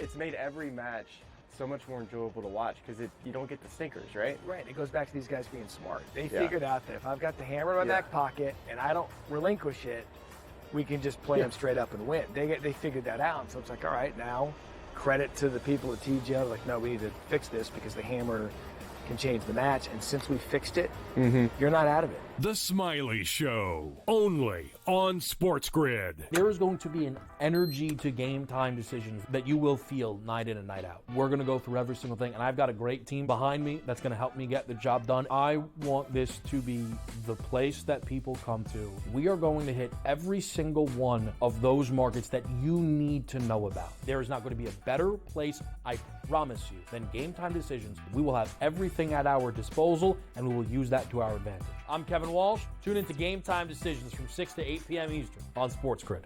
it's made every match so much more enjoyable to watch because you don't get the stinkers, right? Right. It goes back to these guys being smart. They figured out that if I've got the hammer in my back pocket and I don't relinquish it, we can just play them straight up and win. They figured that out. So it's like, all right, now credit to the people at TGL. Like, no, we need to fix this because the hammer can change the match. And since we fixed it, you're not out of it. The Smiley Show, only on SportsGrid. There is going to be an energy to game time decisions that you will feel night in and night out. We're going to go through every single thing, and I've got a great team behind me that's going to help me get the job done. I want this to be the place that people come to. We are going to hit every single one of those markets that you need to know about. There is not going to be a better place, I promise you, than game time decisions. We will have everything at our disposal, and we will use that to our advantage. I'm Kevin Walsh. Tune into Game Time Decisions from 6 to 8 p.m. Eastern on SportsGrid.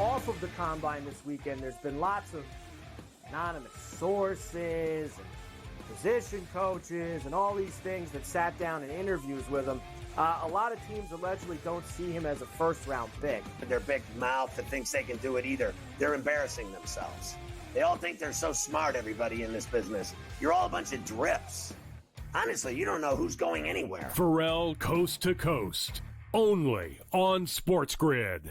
Off of the combine this weekend, there's been lots of anonymous sources and position coaches and all these things that sat down in interviews with him. A lot of teams allegedly don't see him as a first-round pick. Their big mouth that thinks they can do it either. They're embarrassing themselves. They all think they're so smart, everybody in this business. You're all a bunch of drips. Honestly, you don't know who's going anywhere. Pharrell Coast to Coast, only on SportsGrid.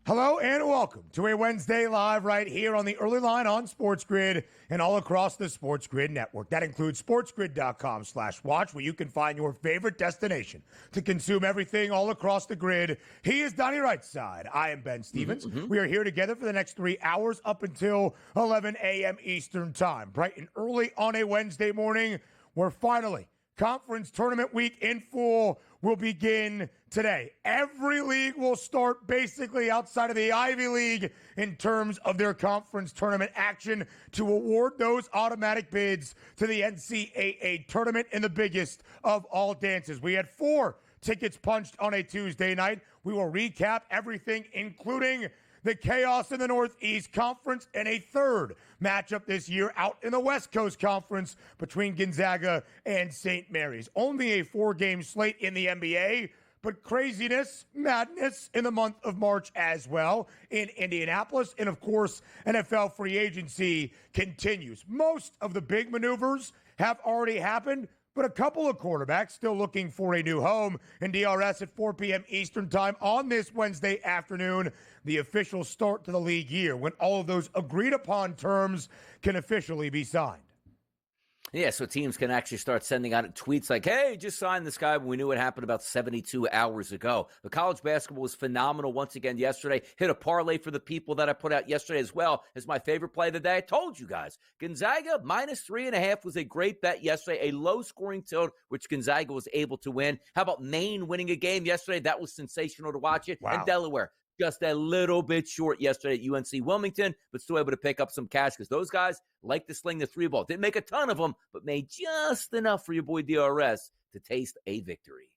Hello and welcome to a Wednesday Live right here on the Early Line on SportsGrid and all across the SportsGrid network. That includes sportsgrid.com/watch, where you can find your favorite destination to consume everything all across the grid. He is Donnie Rightside. I am Ben Stevens. We are here together for the next 3 hours up until 11 a.m. Eastern Time. Bright and early on a Wednesday morning, where finally conference tournament week in full will begin today. Every league will start basically outside of the Ivy League in terms of their conference tournament action to award those automatic bids to the NCAA tournament in the biggest of all dances. We had 4 tickets punched on a Tuesday night. We will recap everything, including the chaos in the Northeast Conference and a third matchup this year out in the West Coast Conference between Gonzaga and St. Mary's. Only a 4-game slate in the NBA, but craziness, madness in the month of March as well in Indianapolis. And of course, NFL free agency continues. Most of the big maneuvers have already happened, but a couple of quarterbacks still looking for a new home. In DRS at 4 p.m. Eastern Time on this Wednesday afternoon, the official start to the league year when all of those agreed-upon terms can officially be signed. Yeah, so teams can actually start sending out tweets like, hey, just signed this guy when we knew it happened about 72 hours ago. The college basketball was phenomenal once again yesterday. Hit a parlay for the people that I put out yesterday as well as my favorite play of the day. I told you guys, Gonzaga -3.5 was a great bet yesterday, a low-scoring tilt, which Gonzaga was able to win. How about Maine winning a game yesterday? That was sensational to watch it. Wow. And Delaware, just a little bit short yesterday at UNC Wilmington, but still able to pick up some cash because those guys like to sling the 3 ball. Didn't make a ton of them, but made just enough for your boy DRS to taste a victory.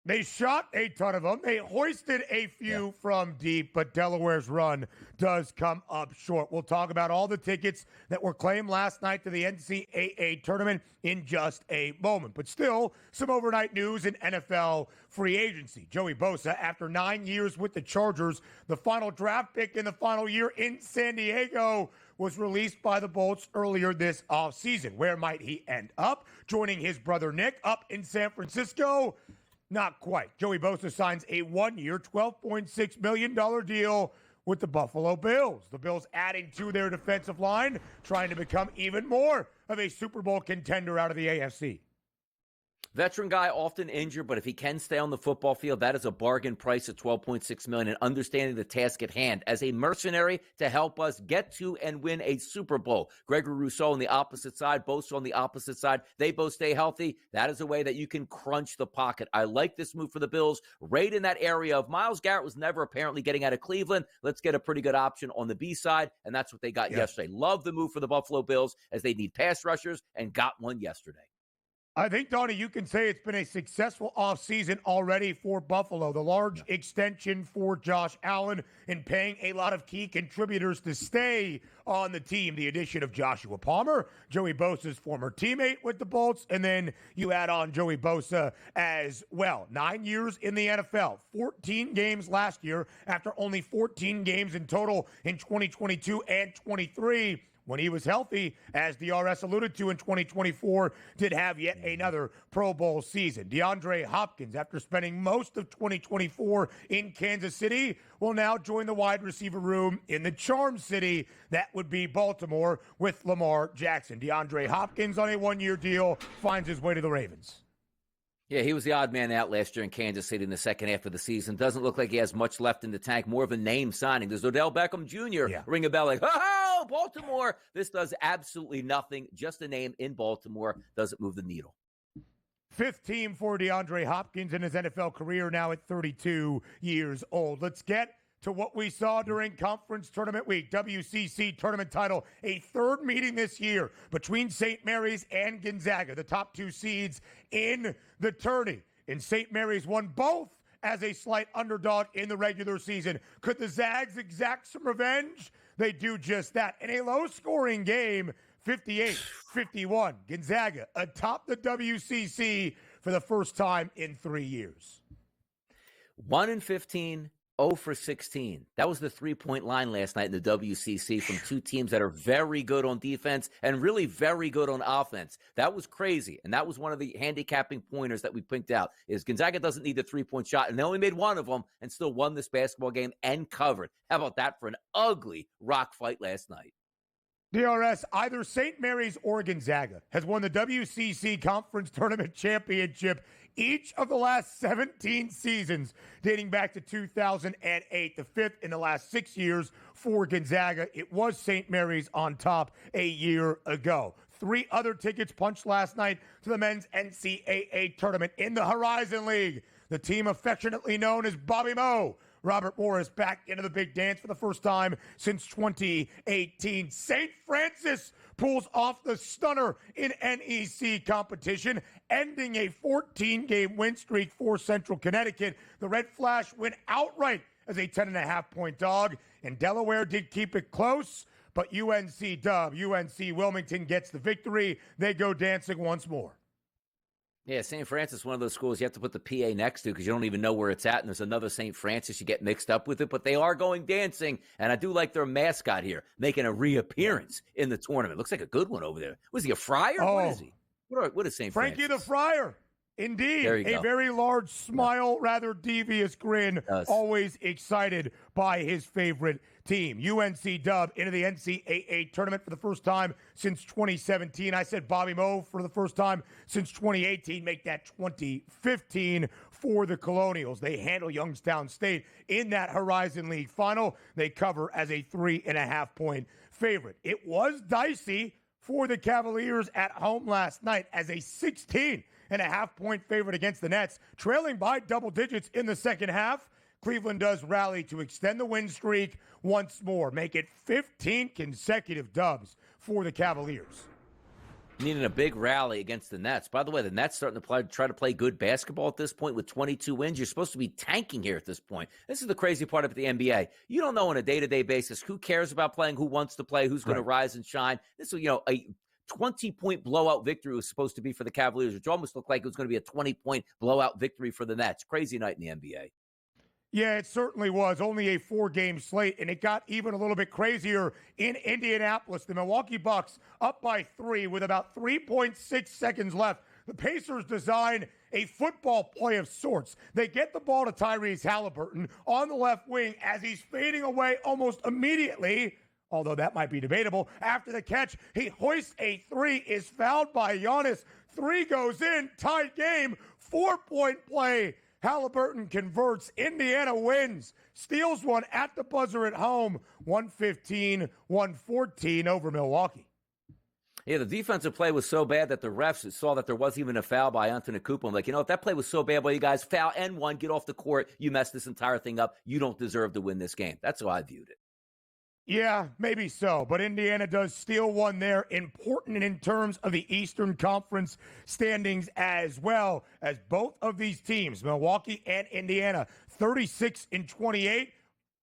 They shot a ton of them. They hoisted a few from deep, but Delaware's run does come up short. We'll talk about all the tickets that were claimed last night to the NCAA tournament in just a moment. But still, some overnight news in NFL free agency. Joey Bosa, after 9 years with the Chargers, the final draft pick in the final year in San Diego, was released by the Bolts earlier this offseason. Where might he end up? Joining his brother Nick up in San Francisco? Not quite. Joey Bosa signs a 1-year, $12.6 million deal with the Buffalo Bills. The Bills adding to their defensive line, trying to become even more of a Super Bowl contender out of the AFC. Veteran guy, often injured, but if he can stay on the football field, that is a bargain price at $12.6 million, and understanding the task at hand as a mercenary to help us get to and win a Super Bowl. Gregory Rousseau on the opposite side, Bosa on the opposite side. They both stay healthy. That is a way that you can crunch the pocket. I like this move for the Bills. Right in that area of Myles Garrett was never apparently getting out of Cleveland. Let's get a pretty good option on the B side, and that's what they got yesterday. Love the move for the Buffalo Bills as they need pass rushers and got one yesterday. I think, Donnie, you can say it's been a successful offseason already for Buffalo. The large extension for Josh Allen and paying a lot of key contributors to stay on the team. The addition of Joshua Palmer, Joey Bosa's former teammate with the Bolts, and then you add on Joey Bosa as well. 9 years in the NFL, 14 games last year after only 14 games in total in 2022 and 23. When he was healthy, as DRS alluded to in 2024, did have yet another Pro Bowl season. DeAndre Hopkins, after spending most of 2024 in Kansas City, will now join the wide receiver room in the Charm City. That would be Baltimore with Lamar Jackson. DeAndre Hopkins on a one-year deal finds his way to the Ravens. Yeah, he was the odd man out last year in Kansas City in the second half of the season. Doesn't look like he has much left in the tank. More of a name signing. Does Odell Beckham Jr. ring a bell like, oh, Baltimore? This does absolutely nothing. Just a name in Baltimore. Doesn't move the needle. Fifth team for DeAndre Hopkins in his NFL career, now at 32 years old. Let's get to what we saw during Conference Tournament Week. WCC tournament title, a third meeting this year between St. Mary's and Gonzaga, the top two seeds in the tourney. And St. Mary's won both as a slight underdog in the regular season. Could the Zags exact some revenge? They do just that. In a low-scoring game, 58-51. Gonzaga atop the WCC for the first time in 3 years. 1-15. 0 for 16. That was the three-point line last night in the WCC from two teams that are very good on defense and really very good on offense. That was crazy, and that was one of the handicapping pointers that we picked out, is Gonzaga doesn't need the three-point shot, and they only made one of them and still won this basketball game and covered. How about that for an ugly rock fight last night? DRS, either St. Mary's or Gonzaga has won the WCC Conference Tournament Championship each of the last 17 seasons, dating back to 2008, the fifth in the last 6 years for Gonzaga. It was St. Mary's on top a year ago. 3 other tickets punched last night to the men's NCAA tournament in the Horizon League. The team affectionately known as Bobby Moe. Robert Morris back into the big dance for the first time since 2018. St. Francis pulls off the stunner in NEC competition, ending a 14-game win streak for Central Connecticut. The Red Flash win outright as a 10.5-point dog, and Delaware did keep it close, but UNC Wilmington gets the victory. They go dancing once more. Yeah, St. Francis, one of those schools you have to put the PA next to because you don't even know where it's at, and there's another St. Francis, you get mixed up with it, but they are going dancing, and I do like their mascot here, making a reappearance in the tournament. Looks like a good one over there. Was he a friar? Oh. What is he? What is St. Francis? Frankie the Friar. Indeed, a very large smile, rather devious grin, always excited by his favorite team. UNC Dub into the NCAA tournament for the first time since 2017. I said Bobby Moe for the first time since 2018. Make that 2015 for the Colonials. They handle Youngstown State in that Horizon League final. They cover as a 3.5-point favorite. It was dicey for the Cavaliers at home last night as a 16.5-point favorite against the Nets, trailing by double digits in the second half. Cleveland does rally to extend the win streak once more, make it 15 consecutive dubs for the Cavaliers. Needing a big rally against the Nets. By the way, the Nets starting to try to play good basketball at this point with 22 wins. You're supposed to be tanking here at this point. This is the crazy part of the NBA. You don't know on a day-to-day basis who cares about playing, who wants to play, who's going to rise and shine. This is, a 20-point blowout victory was supposed to be for the Cavaliers, which almost looked like it was going to be a 20-point blowout victory for the Nets. Crazy night in the NBA. Yeah, it certainly was. Only a 4-game slate, and it got even a little bit crazier in Indianapolis. The Milwaukee Bucks up by 3 with about 3.6 seconds left. The Pacers design a football play of sorts. They get the ball to Tyrese Halliburton on the left wing as he's fading away almost immediately, although that might be debatable. After the catch, he hoists a 3, is fouled by Giannis. Three goes in, tight game, 4-point play. Halliburton converts. Indiana wins. Steals one at the buzzer at home. 115-114 over Milwaukee. Yeah, the defensive play was so bad that the refs saw that there wasn't even a foul by Antetokounmpo. I'm like, if that play was so bad, well, you guys foul and one, get off the court. You messed this entire thing up. You don't deserve to win this game. That's how I viewed it. Yeah, maybe so. But Indiana does steal one there. Important in terms of the Eastern Conference standings as well, as both of these teams, Milwaukee and Indiana, 36-28.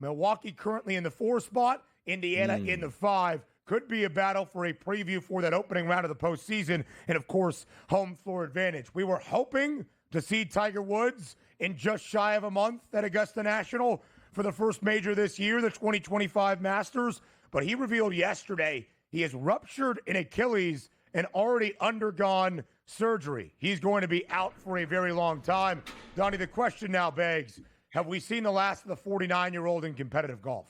Milwaukee currently in the 4 spot, Indiana in the 5. Could be a battle for a preview for that opening round of the postseason. And, of course, home floor advantage. We were hoping to see Tiger Woods in just shy of a month at Augusta National for the first major this year, the 2025 Masters. But he revealed yesterday he has ruptured an Achilles and already undergone surgery. He's going to be out for a very long time. Donnie, the question now begs, have we seen the last of the 49-year-old in competitive golf?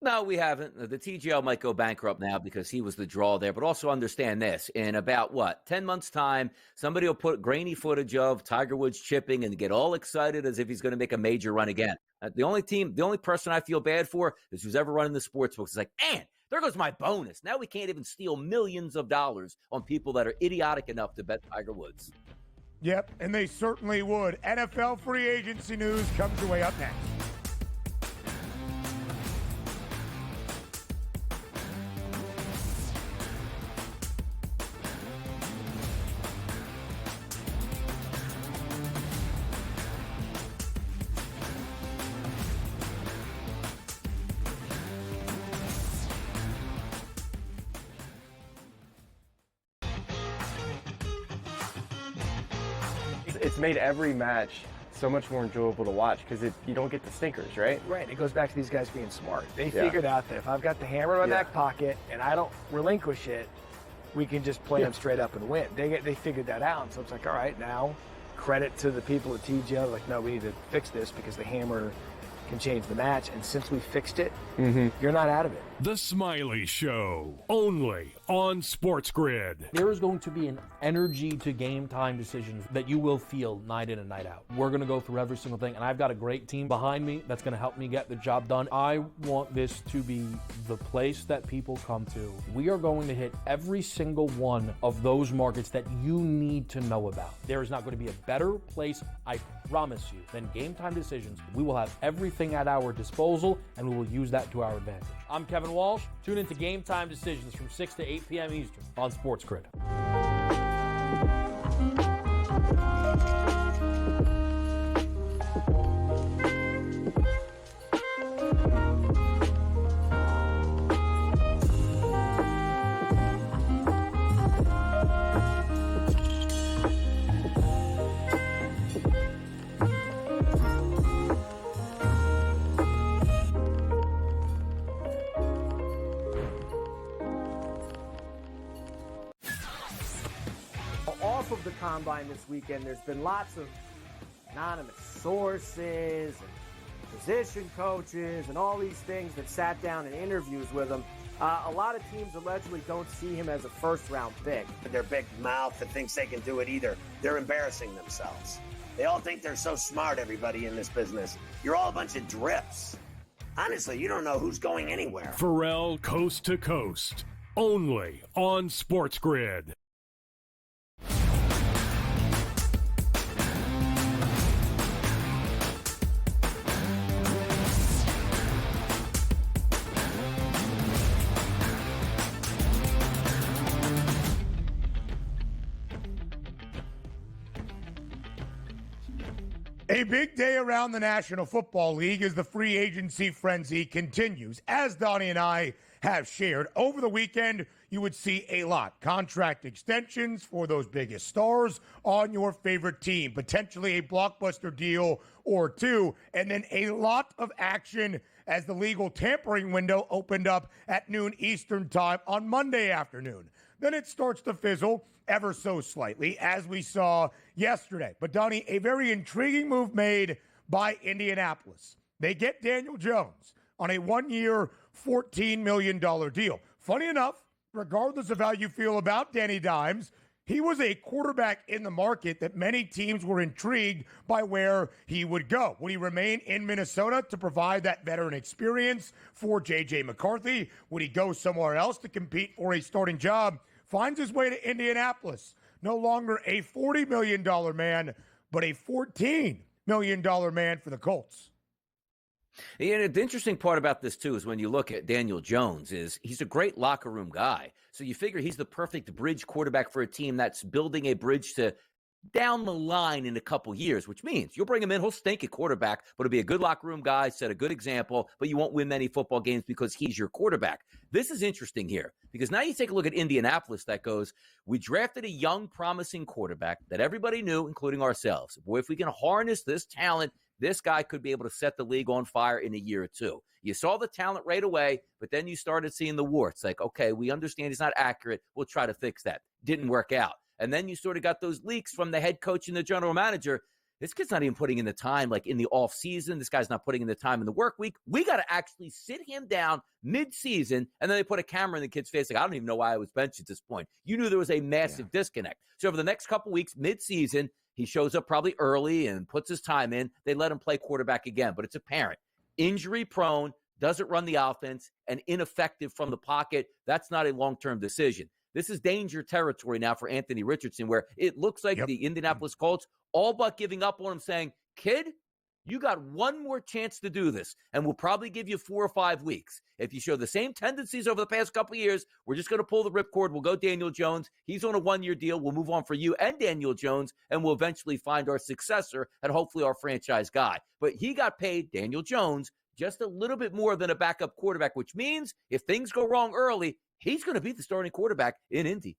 No, we haven't. The TGL might go bankrupt now because he was the draw there. But also understand this. In about, 10 months' time, somebody will put grainy footage of Tiger Woods chipping and get all excited as if he's going to make a major run again. The only person I feel bad for is who's ever running the sports books. It's like, man, there goes my bonus. Now we can't even steal millions of dollars on people that are idiotic enough to bet Tiger Woods. Yep, and they certainly would. NFL free agency news comes your way up next. It's made every match so much more enjoyable to watch because you don't get the stinkers, right? Right. It goes back to these guys being smart. They figured out that if I've got the hammer in my back pocket and I don't relinquish it, we can just play them straight up and win. They figured that out. And so it's like, all right, now credit to the people at TGL. Like, no, we need to fix this because the hammer can change the match. And since we fixed it, you're not out of it. The Smiley Show, only on SportsGrid. There is going to be an energy to game time decisions that you will feel night in and night out. We're going to go through every single thing, and I've got a great team behind me that's going to help me get the job done. I want this to be the place that people come to. We are going to hit every single one of those markets that you need to know about. There is not going to be a better place, I promise you, than game time decisions. We will have everything at our disposal, and we will use that to our advantage. I'm Kevin Walsh. Tune into Game Time Decisions from 6 to 8 p.m. Eastern on SportsGrid. Off of the combine this weekend, there's been lots of anonymous sources and position coaches and all these things that sat down in interviews with him. A lot of teams allegedly don't see him as a first-round pick. Their big mouth that thinks they can do it either. They're embarrassing themselves. They all think they're so smart, everybody in this business. You're all a bunch of drips. Honestly, you don't know who's going anywhere. Pharrell Coast to Coast, only on SportsGrid. A big day around the National Football League as the free agency frenzy continues. As Donnie and I have shared, over the weekend, you would see a lot. Contract extensions for those biggest stars on your favorite team, potentially a blockbuster deal or two, and then a lot of action as the legal tampering window opened up at noon Eastern time on Monday afternoon. Then it starts to fizzle ever so slightly, as we saw yesterday. But, Donnie, a very intriguing move made by Indianapolis. They get Daniel Jones on a one-year, $14 million deal. Funny enough, regardless of how you feel about Danny Dimes, he was a quarterback in the market that many teams were intrigued by where he would go. Would he remain in Minnesota to provide that veteran experience for J.J. McCarthy? Would he go somewhere else to compete for a starting job? Finds his way to Indianapolis. No longer a $40 million man, but a $14 million man for the Colts. And the interesting part about this, too, is when you look at Daniel Jones, is he's a great locker room guy. So you figure he's the perfect bridge quarterback for a team that's building a bridge to down the line in a couple years, which means you'll bring him in, he'll stink at quarterback, but he'll be a good locker room guy, set a good example, but you won't win many football games because he's your quarterback. This is interesting here because now you take a look at Indianapolis that goes, we drafted a young, promising quarterback that everybody knew, including ourselves. Boy, if we can harness this talent, this guy could be able to set the league on fire in a year or two. You saw the talent right away, but then you started seeing the warts. Like, okay, we understand he's not accurate. We'll try to fix that. Didn't work out. And then you sort of got those leaks from the head coach and the general manager. This kid's not even putting in the time, like in the off season. This guy's not putting in the time in the work week. We got to actually sit him down mid-season, and then they put a camera in the kid's face. Like, I don't even know why I was benched at this point. You knew there was a massive disconnect. So over the next couple weeks, mid-season, he shows up probably early and puts his time in. They let him play quarterback again, but it's apparent. Injury-prone, doesn't run the offense, and ineffective from the pocket. That's not a long-term decision. This is danger territory now for Anthony Richardson, where it looks like the Indianapolis Colts all but giving up on him, saying, kid, you got one more chance to do this, and we'll probably give you 4 or 5 weeks. If you show the same tendencies over the past couple of years, we're just going to pull the ripcord. We'll go Daniel Jones. He's on a 1-year deal. We'll move on for you and Daniel Jones, and we'll eventually find our successor and hopefully our franchise guy. But he got paid, Daniel Jones, just a little bit more than a backup quarterback, which means if things go wrong early, he's going to be the starting quarterback in Indy.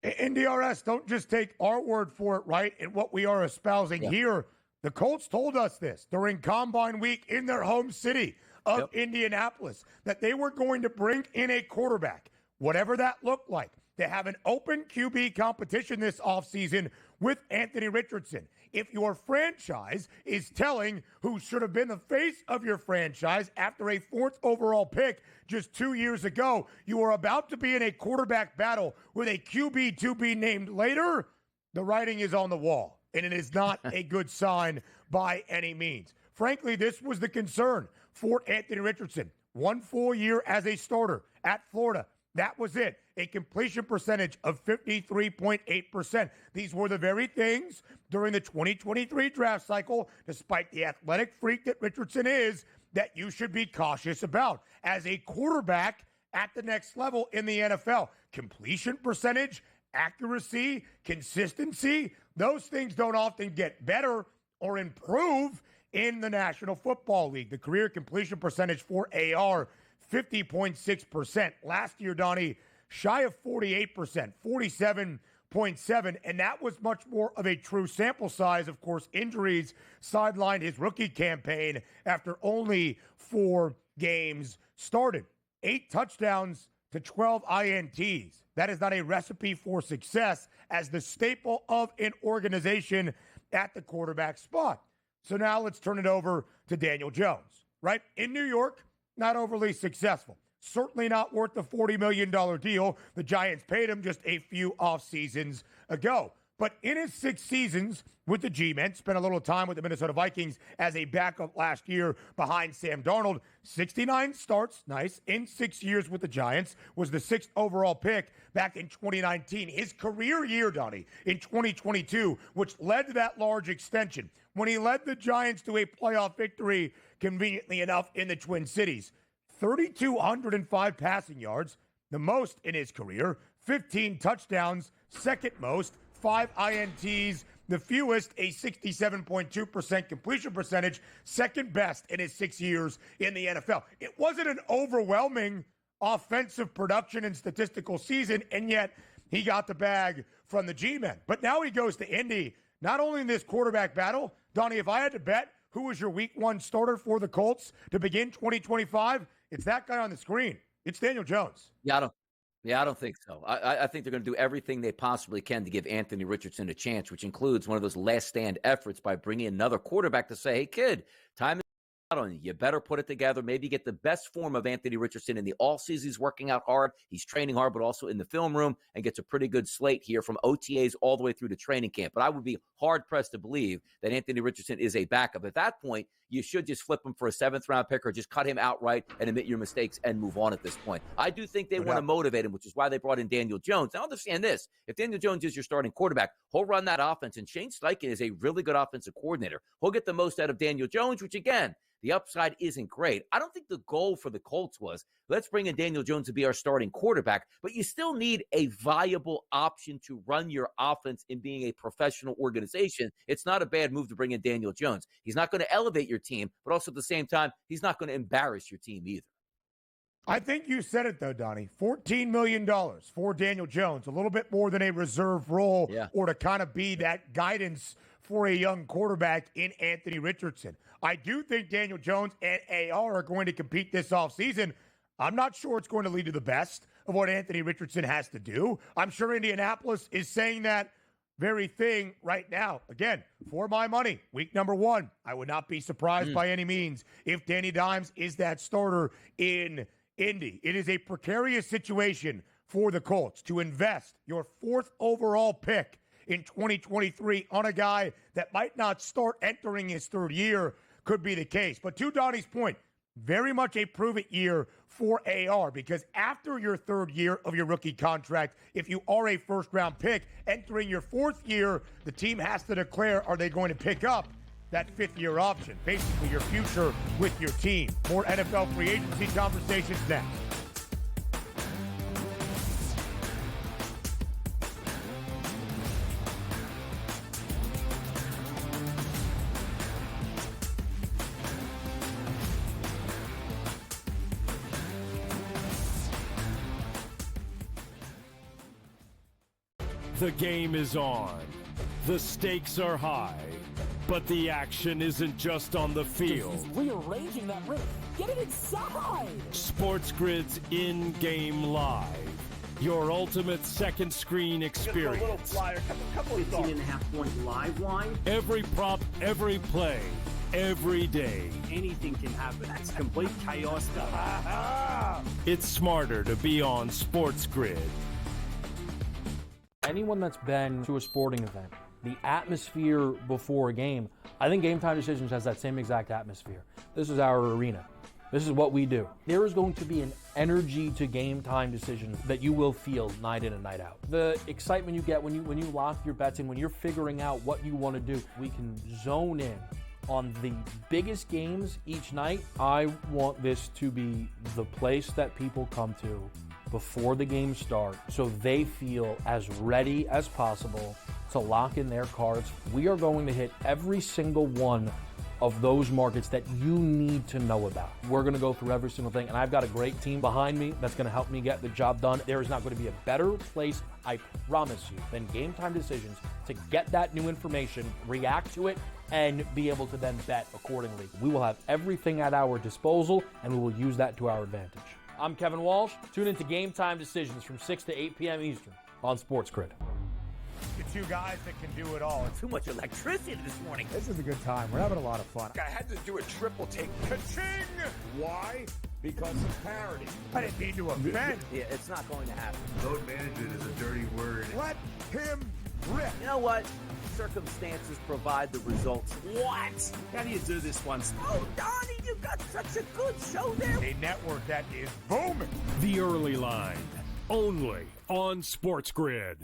NDRS, don't just take our word for it, right? And what we are espousing here. The Colts told us this during Combine Week in their home city of Indianapolis, that they were going to bring in a quarterback, whatever that looked like, to have an open QB competition this offseason with Anthony Richardson. If your franchise is telling who should have been the face of your franchise after a 4th overall pick just 2 years ago, you are about to be in a quarterback battle with a QB to be named later, the writing is on the wall. And it is not a good sign by any means. Frankly, this was the concern for Anthony Richardson. 1 full year as a starter at Florida. That was it. A completion percentage of 53.8%. These were the very things during the 2023 draft cycle, despite the athletic freak that Richardson is, that you should be cautious about as a quarterback at the next level in the NFL. Completion percentage, accuracy, consistency, those things don't often get better or improve in the National Football League. The career completion percentage for AR, 50.6%. Last year, Donnie, shy of 48%, 47.7%, and that was much more of a true sample size. Of course, injuries sidelined his rookie campaign after only 4 games started. 8 touchdowns to 12 INTs. That is not a recipe for success as the staple of an organization at the quarterback spot. So now let's turn it over to Daniel Jones, right? In New York, not overly successful. Certainly not worth the $40 million deal the Giants paid him just a few off seasons ago. But in his 6 seasons with the G-Men, spent a little time with the Minnesota Vikings as a backup last year behind Sam Darnold. 69 starts, nice, in 6 years with the Giants. Was the 6th overall pick back in 2019. His career year, Donnie, in 2022, which led to that large extension, when he led the Giants to a playoff victory, conveniently enough, in the Twin Cities. 3,205 passing yards, the most in his career. 15 touchdowns, second most. 5 INTs, the fewest, a 67.2% completion percentage, second best in his 6 years in the NFL. It wasn't an overwhelming offensive production and statistical season, and yet he got the bag from the G-Men. But now he goes to Indy, not only in this quarterback battle. Donnie, if I had to bet who was your week 1 starter for the Colts to begin 2025, it's that guy on the screen. It's Daniel Jones. I don't think so. I think they're going to do everything they possibly can to give Anthony Richardson a chance, which includes one of those last stand efforts by bringing another quarterback to say, hey, kid, time on you. You better put it together. Maybe get the best form of Anthony Richardson in the offseason. He's working out hard. He's training hard, but also in the film room, and gets a pretty good slate here from OTAs all the way through to training camp. But I would be hard-pressed to believe that Anthony Richardson is a backup. At that point, you should just flip him for a 7th-round pick or just cut him outright and admit your mistakes and move on at this point. I do think they want to motivate him, which is why they brought in Daniel Jones. Now, understand this. If Daniel Jones is your starting quarterback, he'll run that offense, and Shane Steichen is a really good offensive coordinator. He'll get the most out of Daniel Jones, which, again, the upside isn't great. I don't think the goal for the Colts was, let's bring in Daniel Jones to be our starting quarterback, but you still need a viable option to run your offense in being a professional organization. It's not a bad move to bring in Daniel Jones. He's not going to elevate your team, but also at the same time, he's not going to embarrass your team either. I think you said it, though, Donnie. $14 million for Daniel Jones, a little bit more than a reserve role or to kind of be that guidance for a young quarterback in Anthony Richardson. I do think Daniel Jones and AR are going to compete this offseason. I'm not sure it's going to lead to the best of what Anthony Richardson has to do. I'm sure Indianapolis is saying that very thing right now. Again, for my money, week number 1, I would not be surprised by any means if Danny Dimes is that starter in Indy. It is a precarious situation for the Colts to invest your 4th overall pick in 2023 on a guy that might not start entering his 3rd year. Could be the case. But to Donnie's point, very much a prove-it year for AR, because after your 3rd year of your rookie contract, if you are a first-round pick entering your 4th year, the team has to declare, are they going to pick up that 5th-year option, basically your future with your team. More NFL free agency conversations next. The game is on. The stakes are high. But the action isn't just on the field. He's rearranging that rim. Get it inside! SportsGrid's in-game live. Your ultimate second screen experience. A little flyer, couple of 18.5-point live line. Every prop, every play, every day. Anything can happen. That's complete chaos. It's smarter to be on SportsGrid. Anyone that's been to a sporting event, the atmosphere before a game, I think Game Time Decisions has that same exact atmosphere. This is our arena. This is what we do. There is going to be an energy to Game Time Decisions that you will feel night in and night out. The excitement you get when you lock your bets in, when you're figuring out what you want to do, we can zone in on the biggest games each night. I want this to be the place that people come to before the games start so they feel as ready as possible to lock in their cards. We are going to hit every single one of those markets that you need to know about. We're going to go through every single thing, and I've got a great team behind me that's going to help me get the job done. There is not going to be a better place, I promise you, than Game Time Decisions to get that new information, react to it, and be able to then bet accordingly. We will have everything at our disposal, and we will use that to our advantage. I'm Kevin Walsh. Tune into Game Time Decisions from 6 to 8 p.m. Eastern on SportsGrid. The two guys that can do it all. Too much electricity this morning. This is a good time. We're having a lot of fun. I had to do a triple take. Ka-ching! Why? Because of parity. I didn't mean to offend. Yeah, it's not going to happen. Load management is a dirty word. Let him rip. You know what? Circumstances provide the results. What? How do you do this one? Oh, Donnie, you got such a good show there. A network that is booming. The Early Line, only on SportsGrid.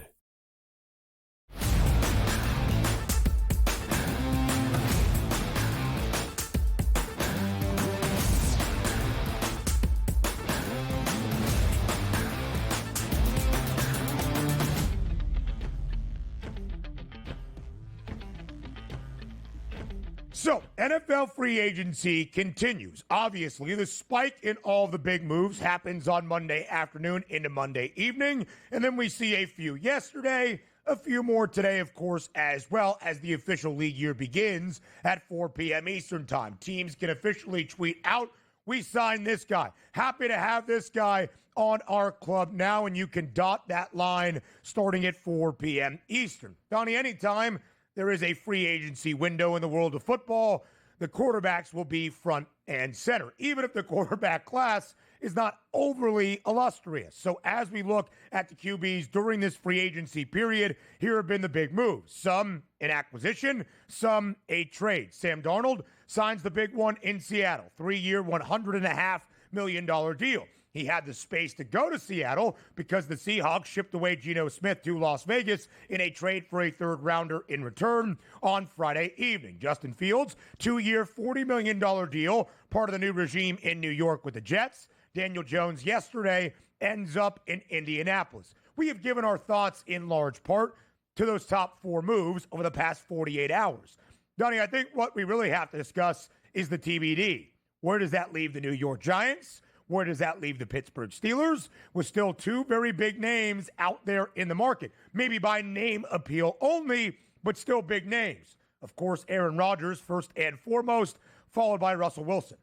So, NFL free agency continues. Obviously, the spike in all the big moves happens on Monday afternoon into Monday evening, and then we see a few yesterday, a few more today, of course, as well as the official league year begins at 4 p.m. Eastern time. Teams can officially tweet out, we signed this guy. Happy to have this guy on our club now, and you can dot that line starting at 4 p.m. Eastern. Donnie, anytime there is a free agency window in the world of football, the quarterbacks will be front and center, even if the quarterback class is not overly illustrious. So as we look at the QBs during this free agency period, here have been the big moves. Some an acquisition, some a trade. Sam Darnold signs the big one in Seattle, 3-year, $100.5 million deal. He had the space to go to Seattle because the Seahawks shipped away Geno Smith to Las Vegas in a trade for a third-rounder in return on Friday evening. Justin Fields, 2-year, $40 million deal, part of the new regime in New York with the Jets. Daniel Jones yesterday ends up in Indianapolis. We have given our thoughts in large part to those top 4 moves over the past 48 hours. Donnie, I think what we really have to discuss is the TBD. Where does that leave the New York Giants? Where does that leave the Pittsburgh Steelers? With still 2 very big names out there in the market. Maybe by name appeal only, but still big names. Of course, Aaron Rodgers, first and foremost, followed by Russell Wilson.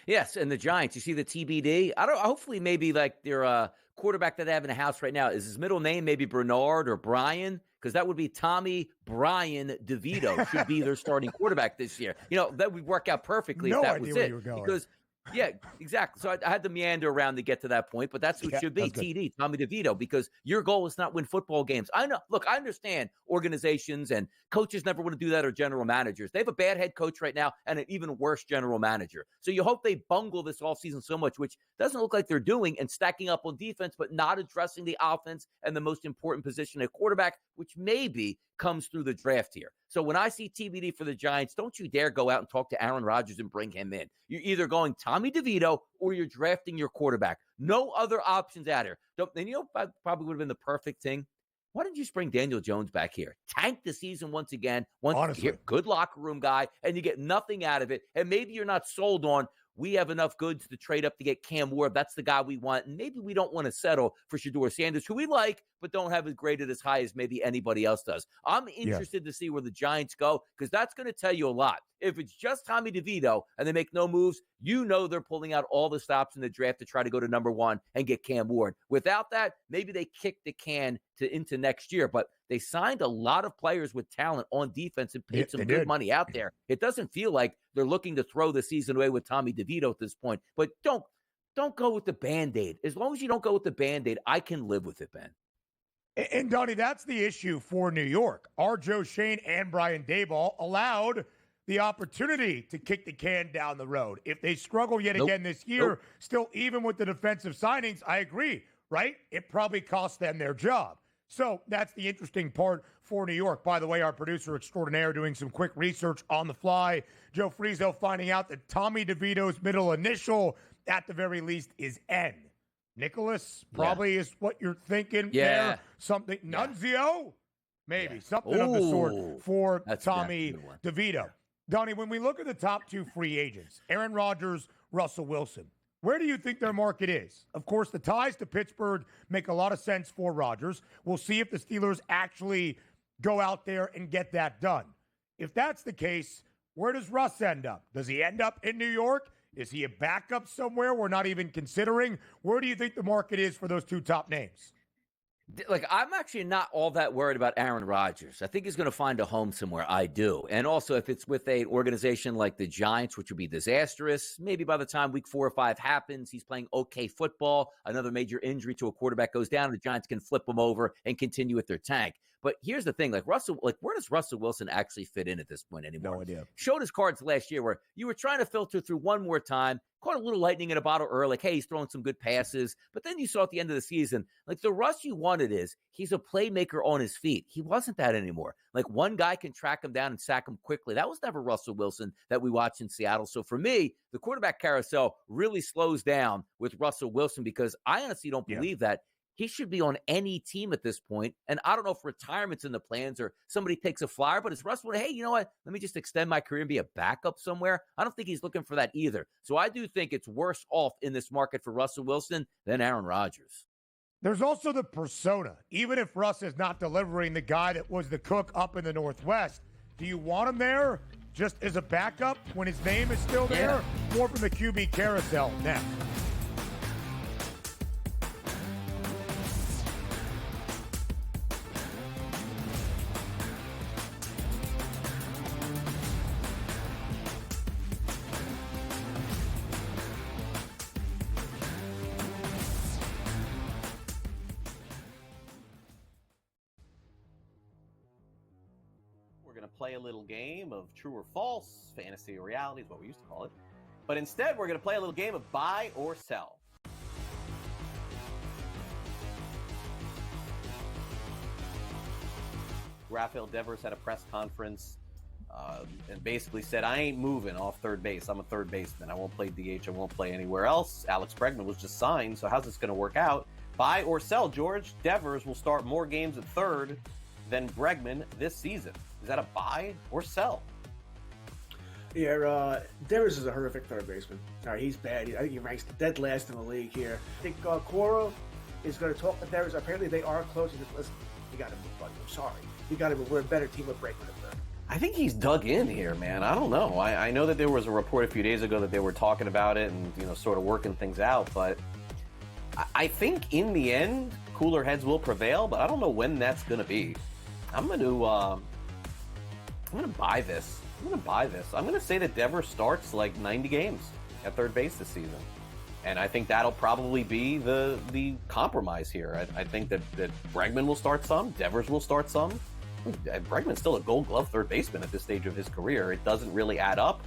Yes, and the Giants, you see the TBD? Hopefully maybe like their quarterback that they have in the house right now. Is his middle name maybe Bernard or Brian? Because that would be Tommy Brian DeVito should be their starting quarterback this year. That would work out perfectly if that was it. Because yeah, exactly. So I had to meander around to get to that point, but that's what it should be, TD, Tommy DeVito, because your goal is not win football games. I know. Look, I understand organizations and coaches never want to do that, or general managers. They have a bad head coach right now and an even worse general manager. So you hope they bungle this offseason so much, which doesn't look like they're doing, and stacking up on defense, but not addressing the offense and the most important position at quarterback, which maybe comes through the draft here. So when I see TBD for the Giants, don't you dare go out and talk to Aaron Rodgers and bring him in. You're either going Tommy DeVito or you're drafting your quarterback. No other options out here. Probably would have been the perfect thing. Why didn't you just bring Daniel Jones back here? Tank the season once again. Honestly, good locker room guy, and you get nothing out of it. And maybe you're not sold on, we have enough goods to trade up to get Cam Ward. That's the guy we want. And maybe we don't want to settle for Shedeur Sanders, who we like, but don't have it graded as high as maybe anybody else does. I'm interested to see where the Giants go, because that's going to tell you a lot. If it's just Tommy DeVito and they make no moves, they're pulling out all the stops in the draft to try to go to number 1 and get Cam Ward. Without that, maybe they kick the can into next year. But they signed a lot of players with talent on defense and paid some good money out there. It doesn't feel like they're looking to throw the season away with Tommy DeVito at this point. But don't go with the Band-Aid. As long as you don't go with the Band-Aid, I can live with it, Ben. And Donnie, that's the issue for New York. Are Joe Shane and Brian Daboll allowed the opportunity to kick the can down the road? If they struggle yet again this year, still even with the defensive signings, I agree, right? It probably costs them their job. So that's the interesting part for New York. By the way, our producer extraordinaire doing some quick research on the fly, Joe Frizo, finding out that Tommy DeVito's middle initial, at the very least, is N. Nicholas probably is what you're thinking there. Something. Nunzio? Maybe. Something of the sort for Tommy DeVito. Donnie, when we look at the top 2 free agents, Aaron Rodgers, Russell Wilson, where do you think their market is? Of course, the ties to Pittsburgh make a lot of sense for Rodgers. We'll see if the Steelers actually go out there and get that done. If that's the case, where does Russ end up? Does he end up in New York? Is he a backup somewhere we're not even considering? Where do you think the market is for those 2 top names? Like, I'm actually not all that worried about Aaron Rodgers. I think he's going to find a home somewhere. I do. And also, if it's with an organization like the Giants, which would be disastrous, maybe by the time week 4 or 5 happens, he's playing okay football, another major injury to a quarterback goes down, and the Giants can flip him over and continue with their tank. But here's the thing, where does Russell Wilson actually fit in at this point anymore? No idea. Showed his cards last year where you were trying to filter through one more time, caught a little lightning in a bottle early, hey, he's throwing some good passes. But then you saw at the end of the season, the Russ you wanted is he's a playmaker on his feet. He wasn't that anymore. One guy can track him down and sack him quickly. That was never Russell Wilson that we watched in Seattle. So for me, the quarterback carousel really slows down with Russell Wilson, because I honestly don't believe that he should be on any team at this point. And I don't know if retirement's in the plans or somebody takes a flyer, but is Russell, hey, you know what? Let me just extend my career and be a backup somewhere. I don't think he's looking for that either. So I do think it's worse off in this market for Russell Wilson than Aaron Rodgers. There's also the persona. Even if Russ is not delivering the guy that was the cook up in the Northwest, do you want him there just as a backup when his name is still there? More from the QB carousel next. We're going to play a little game of true or false, fantasy or reality is what we used to call it. But instead, we're going to play a little game of buy or sell. Rafael Devers had a press conference and basically said, I ain't moving off third base. I'm a third baseman. I won't play DH. I won't play anywhere else. Alex Bregman was just signed, so how's this going to work out? Buy or sell, George? Devers will start more games at third than Bregman this season. Is that a buy or sell? Yeah, Devers is a horrific third baseman. All right, he's bad. I think he ranks dead last in the league here. I think Cora is going to talk with Devers. Apparently, they are close. He said, listen, you got to move, buddy. I'm sorry. You got to move. We're a better team with Bregman at third. I think he's dug in here, man. I don't know. I know that there was a report a few days ago that they were talking about it and, sort of working things out. But I think in the end, cooler heads will prevail. But I don't know when that's going to be. I'm going to buy this. I'm going to say that Devers starts like 90 games at third base this season. And I think that'll probably be the compromise here. I think that Bregman will start some. Devers will start some. Bregman's still a Gold Glove third baseman at this stage of his career. It doesn't really add up.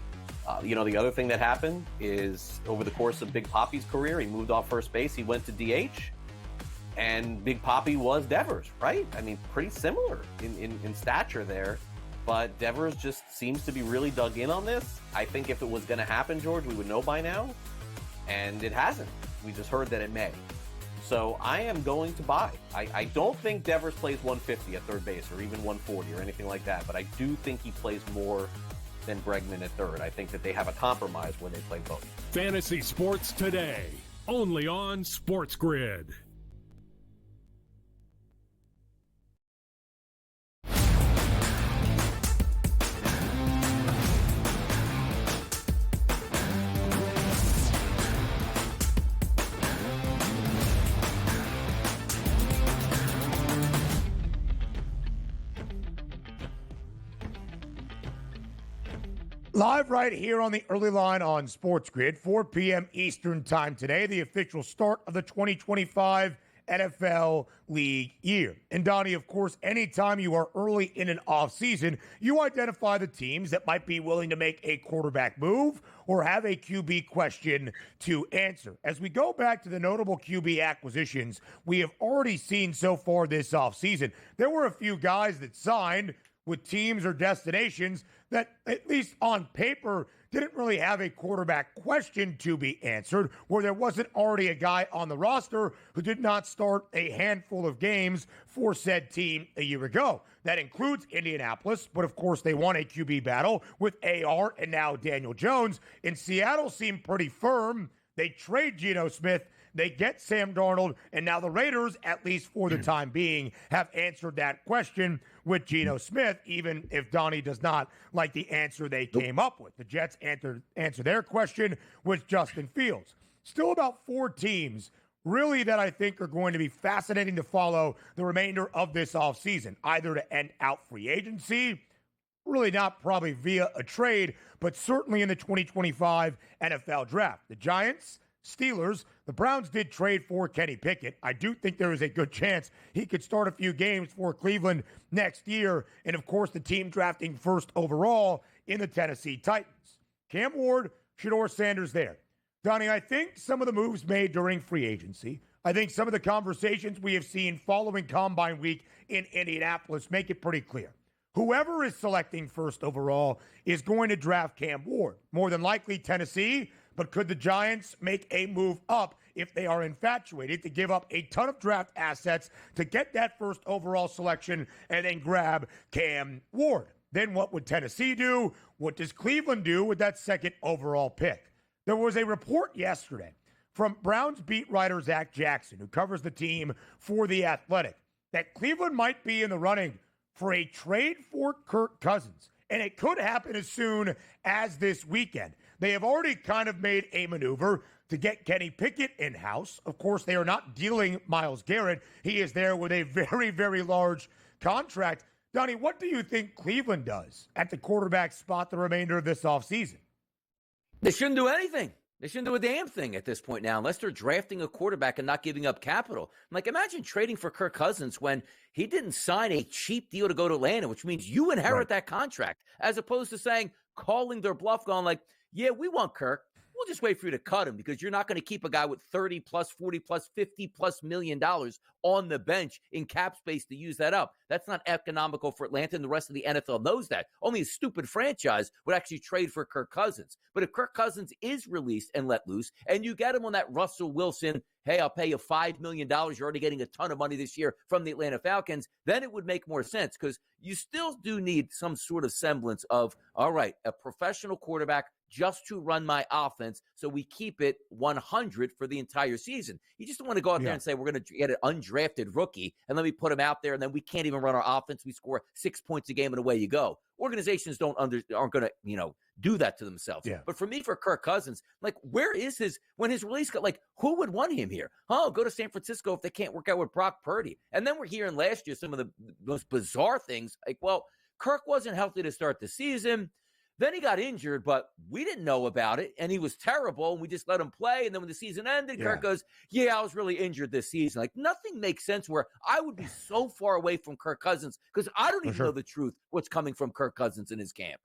The other thing that happened is over the course of Big Papi's career, he moved off first base. He went to DH. And Big Papi was Devers, right? I mean, pretty similar in stature there. But Devers just seems to be really dug in on this. I think if it was going to happen, George, we would know by now. And it hasn't. We just heard that it may. So I am going to buy. I don't think Devers plays 150 at third base or even 140 or anything like that. But I do think he plays more than Bregman at third. I think that they have a compromise when they play both. Fantasy Sports Today, only on SportsGrid. Live right here on the early line on SportsGrid, 4 p.m. Eastern time today, the official start of the 2025 NFL league year. And Donnie, of course, anytime you are early in an offseason, you identify the teams that might be willing to make a quarterback move or have a QB question to answer. As we go back to the notable QB acquisitions we have already seen so far this offseason, there were a few guys that signed with teams or destinations that, at least on paper, didn't really have a quarterback question to be answered, where there wasn't already a guy on the roster who did not start a handful of games for said team a year ago. That includes Indianapolis, but of course they won a QB battle with AR and now Daniel Jones. And Seattle seemed pretty firm. They trade Geno Smith. They get Sam Darnold, and now the Raiders, at least for the time being, have answered that question with Geno Smith, even if Donnie does not like the answer they came up with. The Jets answer their question with Justin Fields. Still about 4 teams, really, that I think are going to be fascinating to follow the remainder of this offseason, either to end out free agency, really not probably via a trade, but certainly in the 2025 NFL Draft. The Giants, Steelers, the Browns did trade for Kenny Pickett. I do think there is a good chance he could start a few games for Cleveland next year. And, of course, the team drafting first overall in the Tennessee Titans. Cam Ward, Shedeur Sanders there. Donnie, I think some of the moves made during free agency, I think some of the conversations we have seen following Combine Week in Indianapolis make it pretty clear. Whoever is selecting first overall is going to draft Cam Ward. More than likely Tennessee, but could the Giants make a move up if they are infatuated to give up a ton of draft assets to get that first overall selection and then grab Cam Ward? Then what would Tennessee do? What does Cleveland do with that second overall pick? There was a report yesterday from Browns beat writer Zach Jackson, who covers the team for The Athletic, that Cleveland might be in the running for a trade for Kirk Cousins. And it could happen as soon as this weekend. They have already kind of made a maneuver to get Kenny Pickett in-house. Of course, they are not dealing Myles Garrett. He is there with a very, very large contract. Donnie, what do you think Cleveland does at the quarterback spot the remainder of this offseason? They shouldn't do anything. They shouldn't do a damn thing at this point now, unless they're drafting a quarterback and not giving up capital. I'm like, imagine trading for Kirk Cousins when he didn't sign a cheap deal to go to Atlanta, which means you inherit that contract, as opposed to saying, calling their bluff, going like, yeah, we want Kirk. We'll just wait for you to cut him because you're not going to keep a guy with 30 plus, 40 plus, 50 plus $million on the bench in cap space to use that up. That's not economical for Atlanta, and the rest of the NFL knows that. Only a stupid franchise would actually trade for Kirk Cousins. But if Kirk Cousins is released and let loose, and you get him on that Russell Wilson, hey, I'll pay you $5 million, you're already getting a ton of money this year from the Atlanta Falcons, then it would make more sense because you still do need some sort of semblance of, all right, a professional quarterback just to run my offense so we keep it 100 for the entire season. You just don't want to go out there and say, we're going to get an undrafted rookie and let me put him out there, and then we can't even run our offense. We score 6 points a game and away you go. Organizations aren't going to, do that to themselves. Yeah. But for me, for Kirk Cousins, like, where is when his release got, like, who would want him here? Oh, go to San Francisco if they can't work out with Brock Purdy. And then we're hearing last year some of the most bizarre things. Like, well, Kirk wasn't healthy to start the season. Then he got injured, but we didn't know about it, and he was terrible, and we just let him play. And then when the season ended, Kirk goes, yeah, I was really injured this season. Like, nothing makes sense where I would be so far away from Kirk Cousins because I don't even know the truth, what's coming from Kirk Cousins in his camp.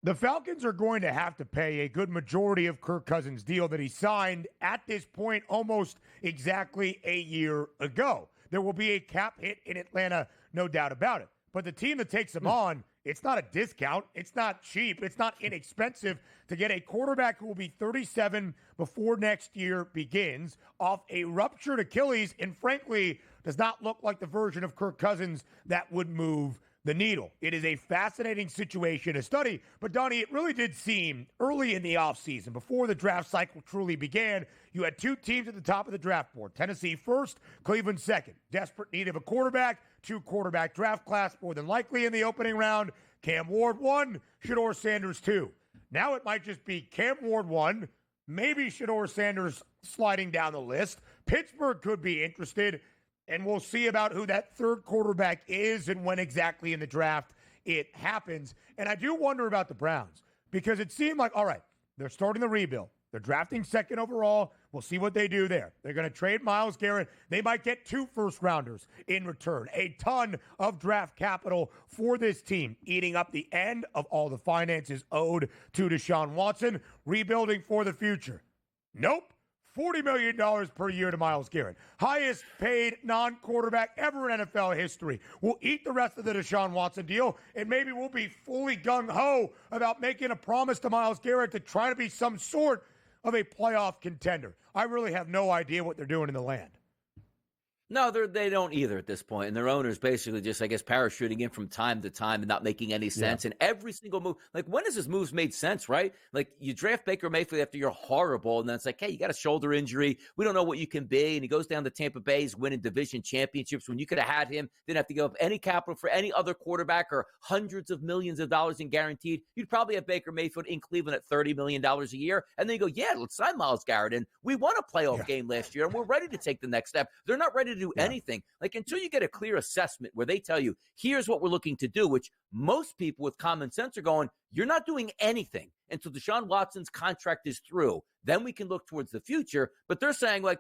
The Falcons are going to have to pay a good majority of Kirk Cousins' deal that he signed at this point almost exactly a year ago. There will be a cap hit in Atlanta, no doubt about it. But the team that takes him on, it's not a discount. It's not cheap. It's not inexpensive to get a quarterback who will be 37 before next year begins off a ruptured Achilles and, frankly, does not look like the version of Kirk Cousins that would move the needle. It is a fascinating situation to study, but Donnie, it really did seem early in the offseason, before the draft cycle truly began, you had two teams at the top of the draft board. Tennessee first, Cleveland second. Desperate need of a quarterback, 2 quarterback draft class, more than likely in the opening round. Cam Ward 1, Shedeur Sanders 2. Now it might just be Cam Ward 1, maybe Shedeur Sanders sliding down the list. Pittsburgh could be interested. And we'll see about who that third quarterback is and when exactly in the draft it happens. And I do wonder about the Browns because it seemed like, all right, they're starting the rebuild. They're drafting second overall. We'll see what they do there. They're going to trade Myles Garrett. They might get 2 first-rounders in return. A ton of draft capital for this team, eating up the end of all the finances owed to Deshaun Watson, rebuilding for the future. Nope. $40 million per year to Myles Garrett. Highest paid non-quarterback ever in NFL history. We'll eat the rest of the Deshaun Watson deal, and maybe we'll be fully gung-ho about making a promise to Myles Garrett to try to be some sort of a playoff contender. I really have no idea what they're doing in the land. No, they don't either at this point. And their owner's basically just, I guess, parachuting in from time to time and not making any sense. And every single move, like, when has this move made sense, right? Like, you draft Baker Mayfield after you're horrible, and then it's like, hey, you got a shoulder injury. We don't know what you can be. And he goes down to Tampa Bay, he's winning division championships when you could have had him, didn't have to give up any capital for any other quarterback or hundreds of millions of dollars in guaranteed. You'd probably have Baker Mayfield in Cleveland at $30 million a year. And then you go, yeah, let's sign Myles Garrett. And we won a playoff game last year, and we're ready to take the next step. They're not ready to do anything. Like, until you get a clear assessment where they tell you, here's what we're looking to do, which most people with common sense are going, you're not doing anything until Deshaun Watson's contract is through. Then we can look towards the future. But they're saying, like,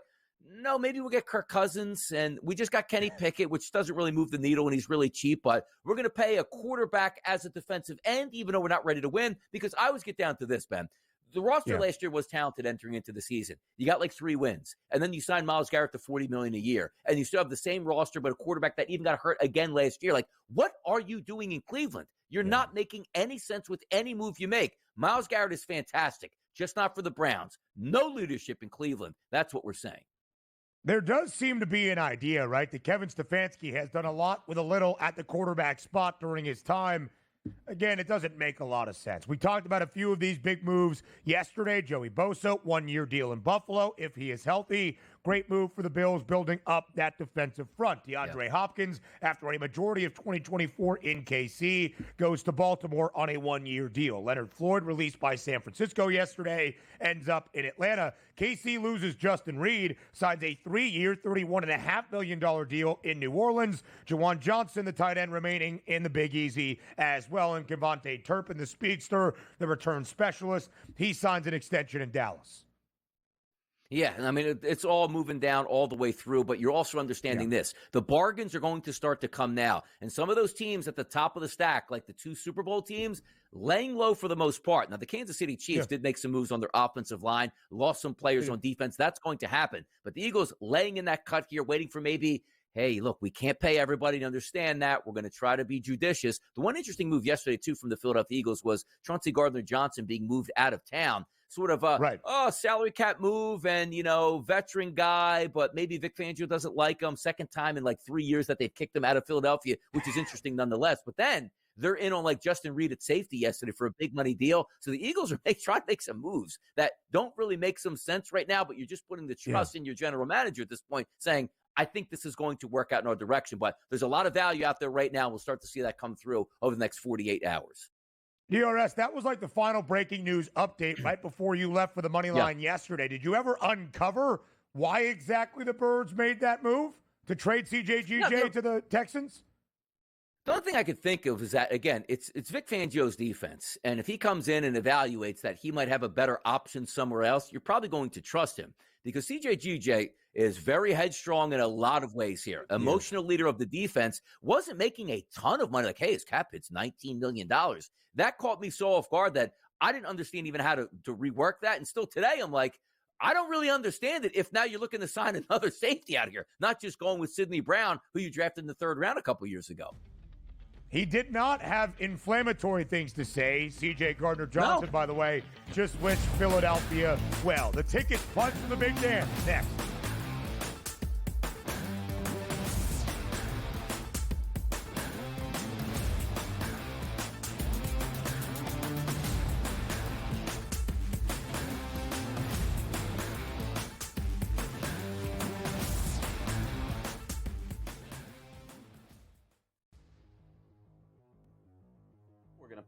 no, maybe we'll get Kirk Cousins, and we just got Kenny Pickett, which doesn't really move the needle, and he's really cheap, but we're going to pay a quarterback as a defensive end, even though we're not ready to win, because I always get down to this, Ben. The roster last year was talented entering into the season. You got like 3 wins, and then you signed Myles Garrett to $40 million a year, and you still have the same roster, but a quarterback that even got hurt again last year. Like, what are you doing in Cleveland? You're not making any sense with any move you make. Myles Garrett is fantastic, just not for the Browns. No leadership in Cleveland. That's what we're saying. There does seem to be an idea, right, that Kevin Stefanski has done a lot with a little at the quarterback spot during his time. Again, it doesn't make a lot of sense. We talked about a few of these big moves yesterday. Joey Bosa, 1-year deal in Buffalo if he is healthy. Great move for the Bills, building up that defensive front. DeAndre Hopkins, after a majority of 2024 in KC, goes to Baltimore on a 1-year deal. Leonard Floyd, released by San Francisco yesterday, ends up in Atlanta. KC loses Justin Reed, signs a 3-year, $31.5 million deal in New Orleans. Jawan Johnson, the tight end, remaining in the Big Easy as well. And Kevontae Turpin, the speedster, the return specialist, he signs an extension in Dallas. Yeah, and I mean, it's all moving down all the way through, but you're also understanding this. The bargains are going to start to come now. And some of those teams at the top of the stack, like the 2 Super Bowl teams, laying low for the most part. Now, the Kansas City Chiefs did make some moves on their offensive line, lost some players on defense. That's going to happen. But the Eagles laying in that cut here, waiting for maybe, hey, look, we can't pay everybody to understand that. We're going to try to be judicious. The one interesting move yesterday, too, from the Philadelphia Eagles was Chauncey Gardner-Johnson being moved out of town. Sort of a salary cap move and, veteran guy, but maybe Vic Fangio doesn't like him. Second time in like 3 years that they've kicked him out of Philadelphia, which is interesting nonetheless. But then they're in on like Justin Reed at safety yesterday for a big money deal. So the Eagles are trying to make some moves that don't really make some sense right now, but you're just putting the trust in your general manager at this point, saying, I think this is going to work out in our direction. But there's a lot of value out there right now. We'll start to see that come through over the next 48 hours. DRS, that was like the final breaking news update right before you left for the money line yesterday. Did you ever uncover why exactly the Birds made that move to trade CJGJ to the Texans? The only thing I could think of is that, again, it's Vic Fangio's defense. And if he comes in and evaluates that he might have a better option somewhere else, you're probably going to trust him. Because CJGJ is very headstrong in a lot of ways here. Emotional leader of the defense, wasn't making a ton of money. Like, hey, his cap hit's $19 million. That caught me so off guard that I didn't understand even how to rework that. And still today, I'm like, I don't really understand it if now you're looking to sign another safety out of here, not just going with Sidney Brown, who you drafted in the 3rd round a couple years ago. He did not have inflammatory things to say. C.J. Gardner-Johnson, by the way, just wished Philadelphia well. The tickets punch for the big dance next.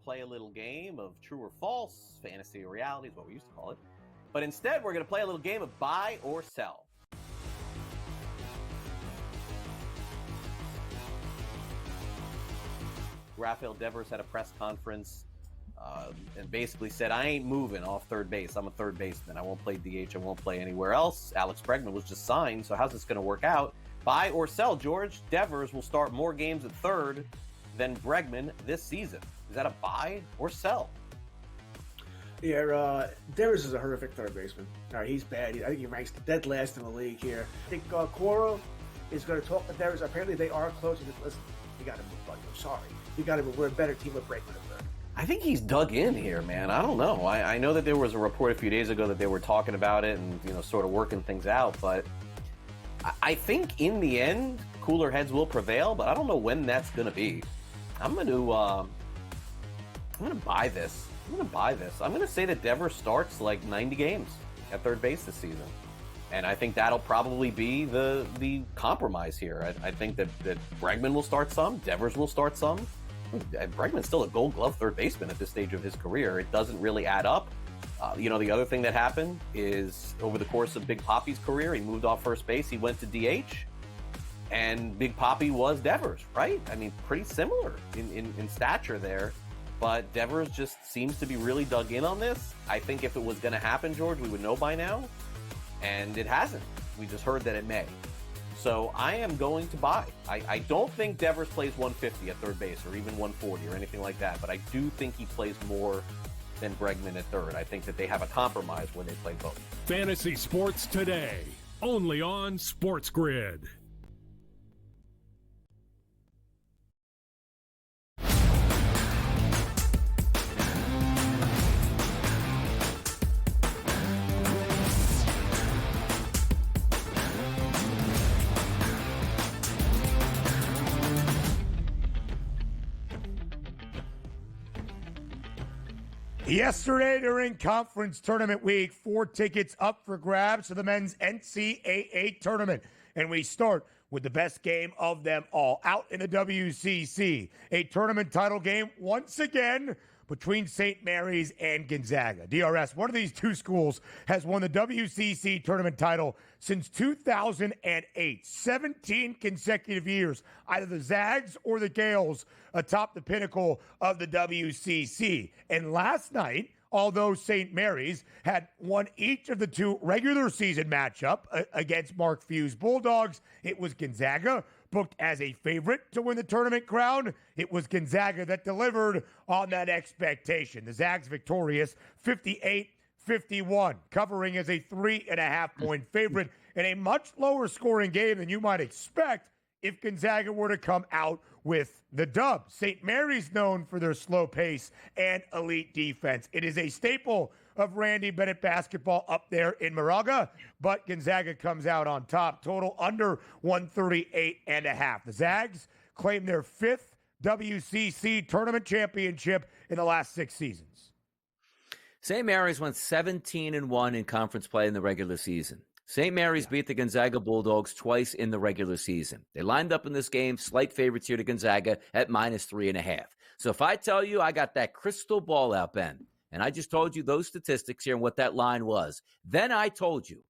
Play a little game of true or false, fantasy or reality is what we used to call it. But instead, we're going to play a little game of buy or sell. Rafael Devers had a press conference and basically said, I ain't moving off third base. I'm a third baseman. I won't play DH. I won't play anywhere else. Alex Bregman was just signed, so how's this going to work out? Buy or sell, George? Devers will start more games at third than Bregman this season. Is that a buy or sell? Yeah, Devers is a horrific third baseman. All right, he's bad. I think he ranks dead last in the league here. I think Coro is going to talk to Devers. Apparently, they are close. Listen, you got to move, buddy. I'm sorry. You got to move. We're a better team with Bregman at third. I think he's dug in here, man. I don't know. I know that there was a report a few days ago that they were talking about it and sort of working things out, but I think in the end, cooler heads will prevail. But I don't know when that's going to be. I'm going to buy this. I'm going to say that Devers starts like 90 games at third base this season. And I think that'll probably be the compromise here. I think that Bregman will start some, Devers will start some. Bregman's still a Gold Glove third baseman at this stage of his career. It doesn't really add up. The other thing that happened is over the course of Big Poppy's career, he moved off first base, he went to DH, and Big Poppy was Devers, right? I mean, pretty similar in stature there. But Devers just seems to be really dug in on this. I think if it was going to happen, George, we would know by now. And it hasn't. We just heard that it may. So I am going to buy. I don't think Devers plays 150 at third base or even 140 or anything like that. But I do think he plays more than Bregman at third. I think that they have a compromise when they play both. Fantasy Sports Today, only on SportsGrid. Yesterday during conference tournament week, 4 tickets up for grabs to the men's NCAA tournament. And we start with the best game of them all, out in the WCC. A tournament title game once again between St. Mary's and Gonzaga. DRS, one of these two schools has won the WCC tournament title since 2008. 17 consecutive years, either the Zags or the Gales atop the pinnacle of the WCC. And last night, although St. Mary's had won each of the two regular season matchup against Mark Few's Bulldogs. It was Gonzaga, booked as a favorite to win the tournament crown. It was Gonzaga that delivered on that expectation. The Zags victorious 58-51, covering as a 3.5-point favorite in a much lower scoring game than you might expect if Gonzaga were to come out with the dub. St. Mary's known for their slow pace and elite defense. It is a staple of Randy Bennett basketball up there in Moraga, but Gonzaga comes out on top. Total under 138.5. The Zags claim their 5th WCC tournament championship in the last 6 seasons. St. Mary's went 17-1 in conference play in the regular season. St. Mary's beat the Gonzaga Bulldogs twice in the regular season. They lined up in this game, slight favorites here to Gonzaga at -3.5. So if I tell you I got that crystal ball out, Ben, and I just told you those statistics here and what that line was, then I told you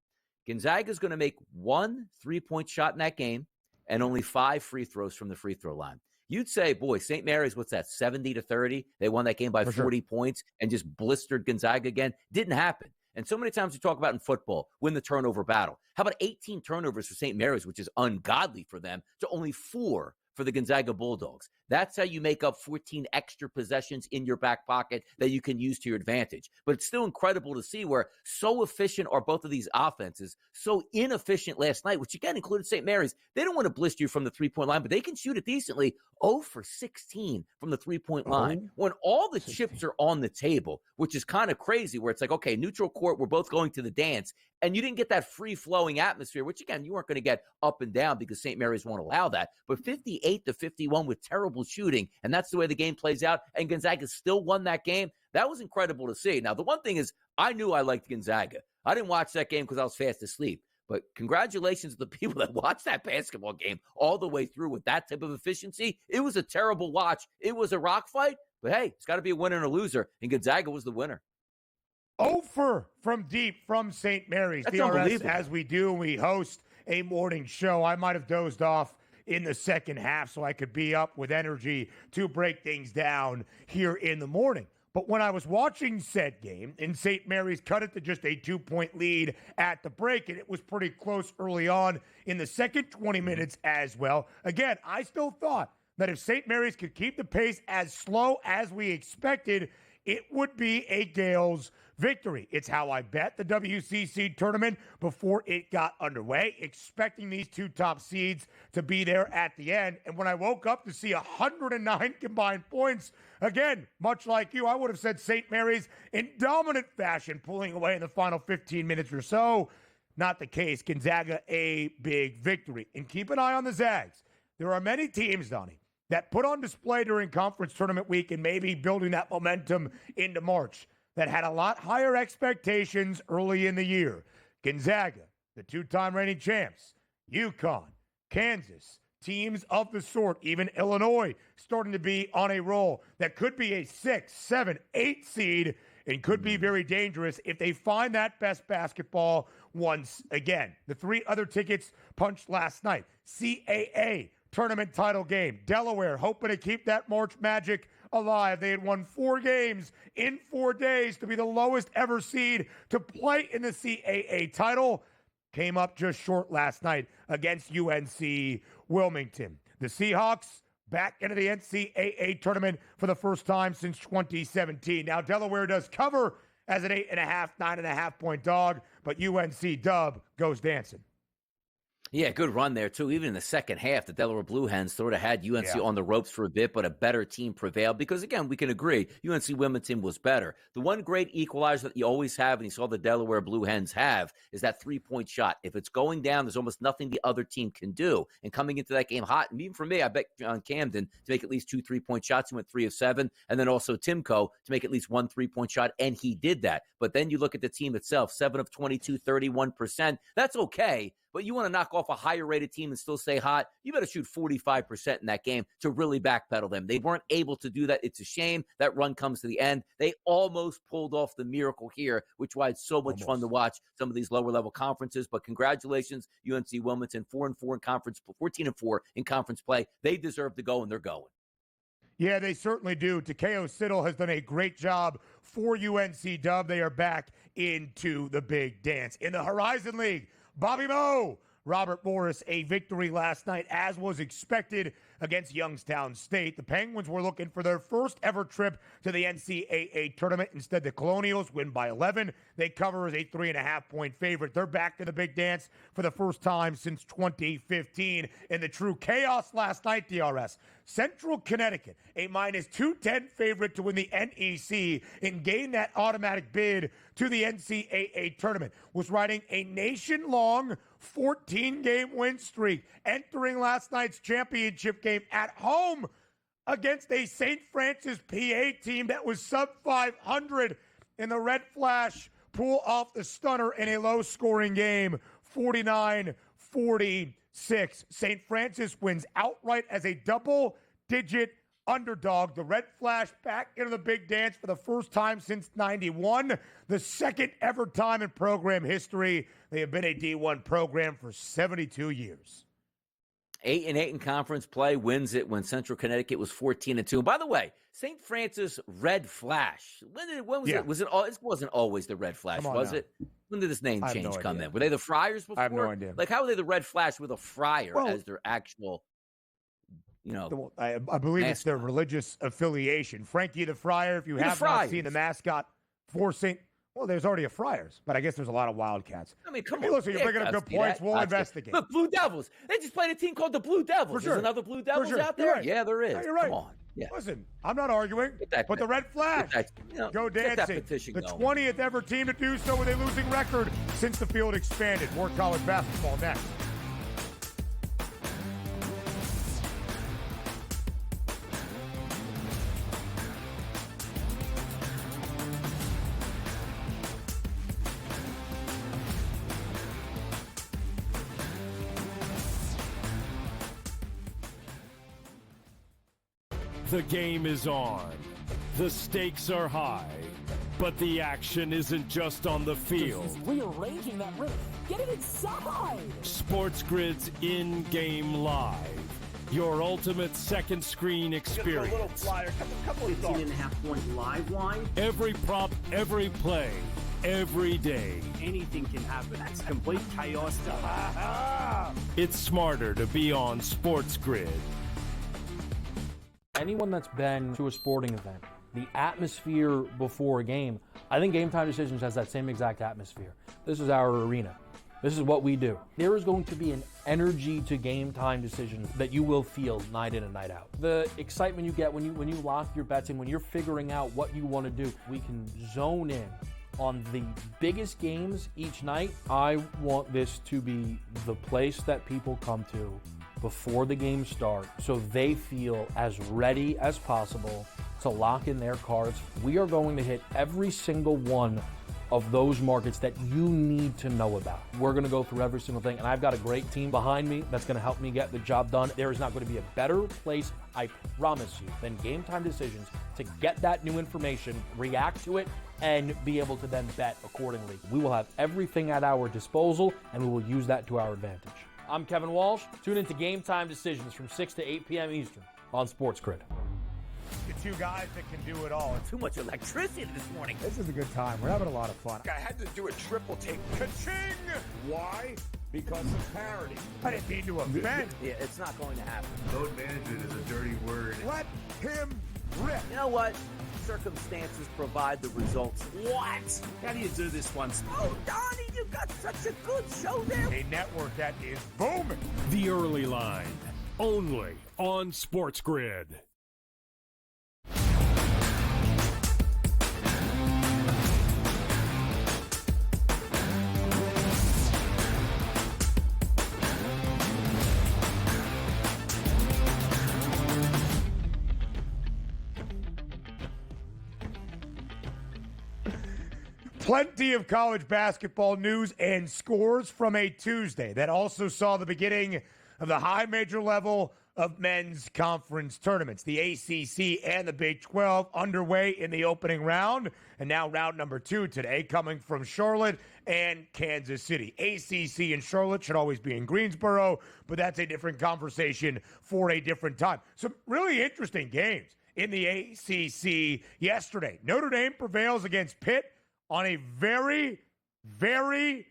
Gonzaga's going to make 1 3-point shot in that game and only 5 free throws from the free throw line. You'd say, boy, St. Mary's, what's that, 70-30? They won that game by 40 points and just blistered Gonzaga again. Didn't happen. And so many times we talk about in football, win the turnover battle. How about 18 turnovers for St. Mary's, which is ungodly for them, to only 4 for the Gonzaga Bulldogs? That's how you make up 14 extra possessions in your back pocket that you can use to your advantage. But it's still incredible to see where so efficient are both of these offenses, so inefficient last night, which again included St. Mary's. They don't want to blister you from the three-point line, but they can shoot it decently. 0 for 16 from the three-point line. When all the chips are on the table, which is kind of crazy, where it's like, okay, neutral court, we're both going to the dance, and you didn't get that free-flowing atmosphere, which, again, you weren't going to get up and down because St. Mary's won't allow that. But 58-51 with terrible shooting, and that's the way the game plays out, and Gonzaga still won that game. That was incredible to see. Now, the one thing is, I knew I liked Gonzaga. I didn't watch that game because I was fast asleep. But congratulations to the people that watched that basketball game all the way through with that type of efficiency. It was a terrible watch. It was a rock fight. But, hey, it's got to be a winner and a loser, and Gonzaga was the winner. Over from deep from St. Mary's. That's DRS, as we do, we host a morning show. I might have dozed off in the second half so I could be up with energy to break things down here in the morning. But when I was watching said game, and St. Mary's cut it to just a 2-point lead at the break, and it was pretty close early on in the second 20 minutes as well. Again, I still thought that if St. Mary's could keep the pace as slow as we expected, it would be a Gales victory. It's how I bet the WCC tournament before it got underway, expecting these two top seeds to be there at the end. And when I woke up to see 109 combined points, again, much like you, I would have said St. Mary's in dominant fashion, pulling away in the final 15 minutes or so. Not the case. Gonzaga, a big victory. And keep an eye on the Zags. There are many teams, Donnie, that put on display during conference tournament week and maybe building that momentum into March, that had a lot higher expectations early in the year. Gonzaga, the 2-time reigning champs, UConn, Kansas, teams of the sort, even Illinois starting to be on a roll that could be a 6, 7, 8 seed and could be very dangerous if they find that best basketball once again. The 3 other tickets punched last night. CAA tournament title game. Delaware hoping to keep that March magic alive. They had won 4 games in 4 days to be the lowest ever seed to play in the CAA title. Came up just short last night against UNC Wilmington. The Seahawks back into the NCAA tournament for the first time since 2017. Now, Delaware does cover as an 8.5, 9.5-point dog, but UNC dub goes dancing. Yeah, good run there, too. Even in the second half, the Delaware Blue Hens sort of had UNC on the ropes for a bit, but a better team prevailed because, again, we can agree, UNC Wilmington was better. The one great equalizer that you always have, and you saw the Delaware Blue Hens have, is that 3-point shot. If it's going down, there's almost nothing the other team can do. And coming into that game hot, and even for me, I bet John Camden to make at least 2 3-point shots. He went 3 of 7. And then also Timko to make at least 1 3-point shot, and he did that. But then you look at the team itself, 7 of 22, 31%. That's okay. But you want to knock off a higher-rated team and still stay hot, you better shoot 45% in that game to really backpedal them. They weren't able to do that. It's a shame. That run comes to the end. They almost pulled off the miracle here, which is why it's so much fun to watch some of these lower-level conferences. But congratulations, UNC Wilmington, 4-4 in conference, 14-4 in conference play. They deserve to go, and they're going. Yeah, they certainly do. Takeo Siddle has done a great job for UNC Dub. They are back into the big dance. In the Horizon League, Bobby Moe, Robert Morris, a victory last night, as was expected, against Youngstown State. The Penguins were looking for their first ever trip to the NCAA tournament. Instead, the Colonials win by 11. They cover as a 3.5-point favorite. They're back to the big dance for the first time since 2015. In the true chaos last night, DRS, Central Connecticut, a minus 210 favorite to win the NEC and gain that automatic bid to the NCAA tournament, was riding a nation-long 14-game win streak, entering last night's championship game at home against a St. Francis PA team that was sub 500, and the Red Flash pull off the stunner in a low-scoring game, 49-46. St. Francis wins outright as a double-digit underdog. The Red Flash back into the big dance for the first time since 91, the second ever time in program history. They have been a D1 program for 72 years. 8-8 in conference play, wins it when Central Connecticut was 14-2. And by the way, St. Francis Red Flash. When was it? Was it? It wasn't always the Red Flash, was it? When did this name change come in? Were they the Friars before? I have no idea. Like, how were they the Red Flash with a Friar as their actual, I believe it's their religious affiliation. Frankie the Friar, if you have not seen the mascot for St. Well, there's already a Friars, but I guess there's a lot of Wildcats. I mean, come on. Listen, you're bringing up good points. We'll investigate. Look, Blue Devils. They just played a team called the Blue Devils. For sure. There's another Blue Devils out there? Right. Yeah, there is. No, you're right. Come on. Yeah. Listen, I'm not arguing, but the Red Flash, go dancing. The 20th ever team to do so with a losing record since the field expanded. More college basketball next. The game is on. The stakes are high. But the action isn't just on the field. He's rearranging that roof. Get it inside! SportsGrid's in-game live. Your ultimate second screen experience. Just a little flyer, couple of 15.5-point live line. Every prop, every play, every day. Anything can happen. That's complete chaos. It's smarter to be on SportsGrid. Anyone that's been to a sporting event, the atmosphere before a game, I think Game Time Decisions has that same exact atmosphere. This is our arena. This is what we do. There is going to be an energy to Game Time Decisions that you will feel night in and night out. The excitement you get when you lock your bets in, when you're figuring out what you want to do, we can zone in on the biggest games each night. I want this to be the place that people come to before the games start so they feel as ready as possible to lock in their cards. We are going to hit every single one of those markets that you need to know about. We're going to go through every single thing, and I've got a great team behind me that's going to help me get the job done. There is not going to be a better place, I promise you, than Game Time Decisions to get that new information, react to it, and be able to then bet accordingly. We will have everything at our disposal, and we will use that to our advantage. I'm Kevin Walsh. Tune into Game Time Decisions from 6 to 8 p.m. Eastern on SportsGrid. The two guys that can do it all. Too much electricity this morning. This is a good time. We're having a lot of fun. I had to do a triple take. Ka-ching! Why? Because of parity. I didn't mean to offend. Yeah, it's not going to happen. Load management is a dirty word. Let him rip. You know what? Circumstances provide the results. What? How do you do this once? Oh, Donnie, you got such a good show there. A network that is booming. The Early Line, only on SportsGrid. Plenty of college basketball news and scores from a Tuesday that also saw the beginning of the high major level of men's conference tournaments. The ACC and the Big 12 underway in the opening round, and now round number 2 today coming from Charlotte and Kansas City. ACC and Charlotte should always be in Greensboro, but that's a different conversation for a different time. Some really interesting games in the ACC yesterday. Notre Dame prevails against Pitt on a very, very,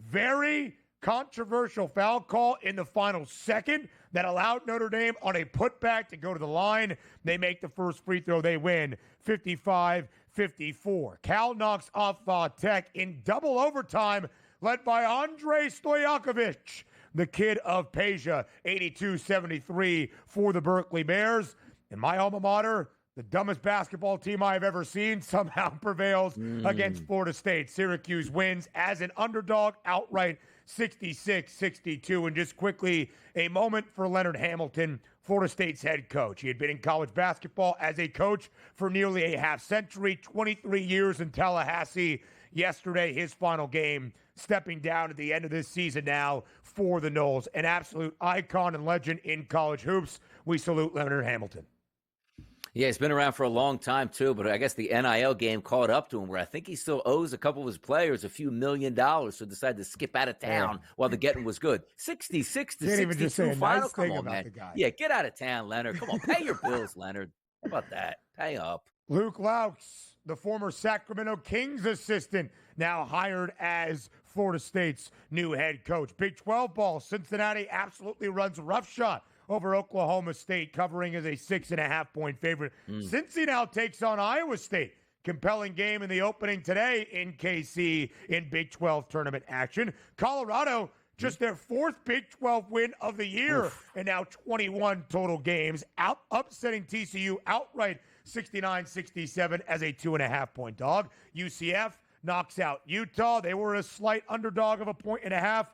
very controversial foul call in the final second that allowed Notre Dame on a putback to go to the line. They make the first free throw. They win 55-54. Cal knocks off Tech in double overtime, led by Andrei Stojakovic, the kid of Peja, 82-73 for the Berkeley Bears. And my alma mater, the dumbest basketball team I've ever seen, somehow prevails against Florida State. Syracuse wins as an underdog outright, 66-62. And just quickly, a moment for Leonard Hamilton, Florida State's head coach. He had been in college basketball as a coach for nearly a half century, 23 years in Tallahassee. Yesterday, his final game, stepping down at the end of this season now for the Noles. An absolute icon and legend in college hoops. We salute Leonard Hamilton. Yeah, he's been around for a long time, too, but I guess the NIL game caught up to him where I think he still owes a couple of his players a few $1 million, so decided to skip out of town while the getting was good. 66-62 final. Nice Come on, man. the guy. Yeah, get out of town, Leonard. Come on, pay your bills, Leonard. How about that? Pay up. Luke Laux, the former Sacramento Kings assistant, now hired as Florida State's new head coach. Big 12 ball, Cincinnati absolutely runs roughshod over Oklahoma State, covering as a 6.5-point favorite. Cincy now takes on Iowa State. Compelling game in the opening today in KC in Big 12 tournament action. Colorado, just their fourth Big 12 win of the year, and now 21 total games, upsetting TCU outright 69-67 as a 2.5-point dog. UCF knocks out Utah. They were a slight underdog of 1.5 points.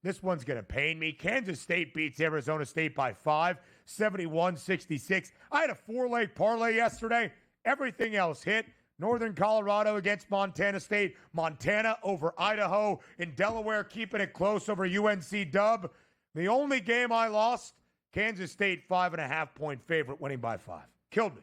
This one's going to pain me. Kansas State beats Arizona State by 5, 71-66. I had a 4-leg parlay yesterday. Everything else hit. Northern Colorado against Montana State. Montana over Idaho. In Delaware, keeping it close over UNC Dub. The only game I lost, Kansas State 5.5-point favorite, winning by 5. Killed me.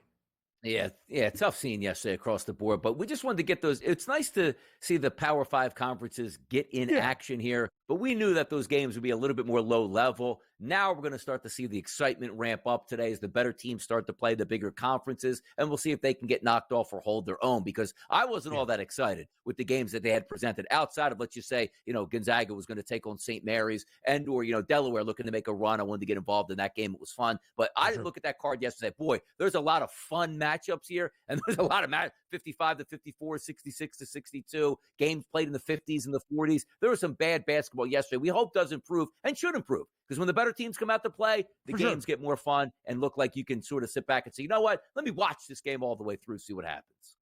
Yeah, tough seeing yesterday across the board, but we just wanted to get those. It's nice to see the Power 5 conferences get in action here, but we knew that those games would be a little bit more low level. Now we're going to start to see the excitement ramp up today as the better teams start to play the bigger conferences, and we'll see if they can get knocked off or hold their own, because I wasn't all that excited with the games that they had presented outside of, let's just say, Gonzaga was going to take on St. Mary's or, Delaware looking to make a run. I wanted to get involved in that game. It was fun, but I didn't look at that card yesterday. Boy, there's a lot of fun matchups here, and there's a lot of 55-54, 66-62, games played in the 50s and the 40s. There was some bad basketball yesterday. We hope does improve and should improve, because when the better teams come out to play, the games get more fun and look like you can sort of sit back and say, you know what, let me watch this game all the way through, see what happens.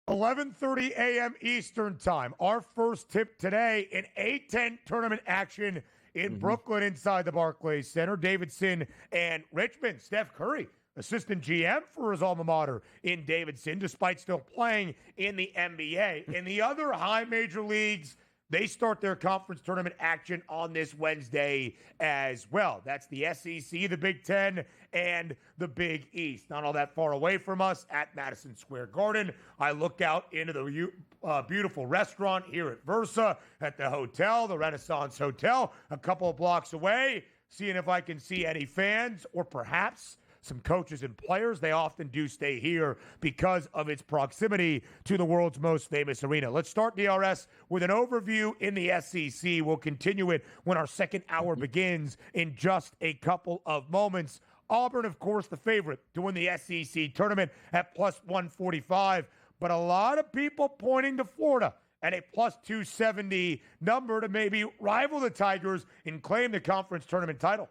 11:30 a.m. Eastern time. Our first tip today in A-10 tournament action in Brooklyn inside the Barclays Center. Davidson and Richmond. Steph Curry, assistant GM for his alma mater in Davidson, despite still playing in the NBA. In the other high major leagues, they start their conference tournament action on this Wednesday as well. That's the SEC, the Big Ten, and the Big East. Not all that far away from us at Madison Square Garden. I look out into the beautiful restaurant here at Versa, at the hotel, the Renaissance Hotel, a couple of blocks away, seeing if I can see any fans or perhaps some coaches and players. They often do stay here because of its proximity to the world's most famous arena. Let's start DRS with an overview in the SEC. We'll continue it when our second hour begins in just a couple of moments. Auburn, of course, the favorite to win the SEC tournament at plus 145, but a lot of people pointing to Florida at a plus 270 number to maybe rival the Tigers and claim the conference tournament title.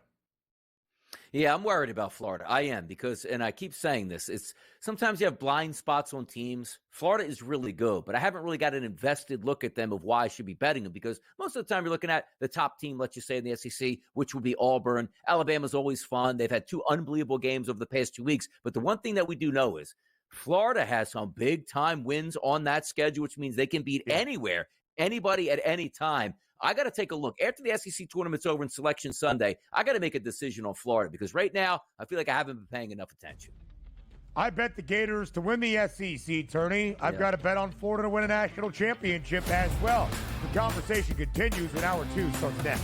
Yeah, I'm worried about Florida. I am, because, and I keep saying this, it's sometimes you have blind spots on teams. Florida is really good, but I haven't really got an invested look at them of why I should be betting them, because most of the time you're looking at the top team, let's just say in the SEC, which would be Auburn. Alabama's always fun. They've had 2 unbelievable games over the past 2 weeks, but the one thing that we do know is Florida has some big-time wins on that schedule, which means they can beat anywhere, anybody at any time. I got to take a look. After the SEC tournament's over in Selection Sunday, I got to make a decision on Florida, because right now I feel like I haven't been paying enough attention. I bet the Gators to win the SEC tourney. I've got to bet on Florida to win a national championship as well. The conversation continues when Hour 2 starts next.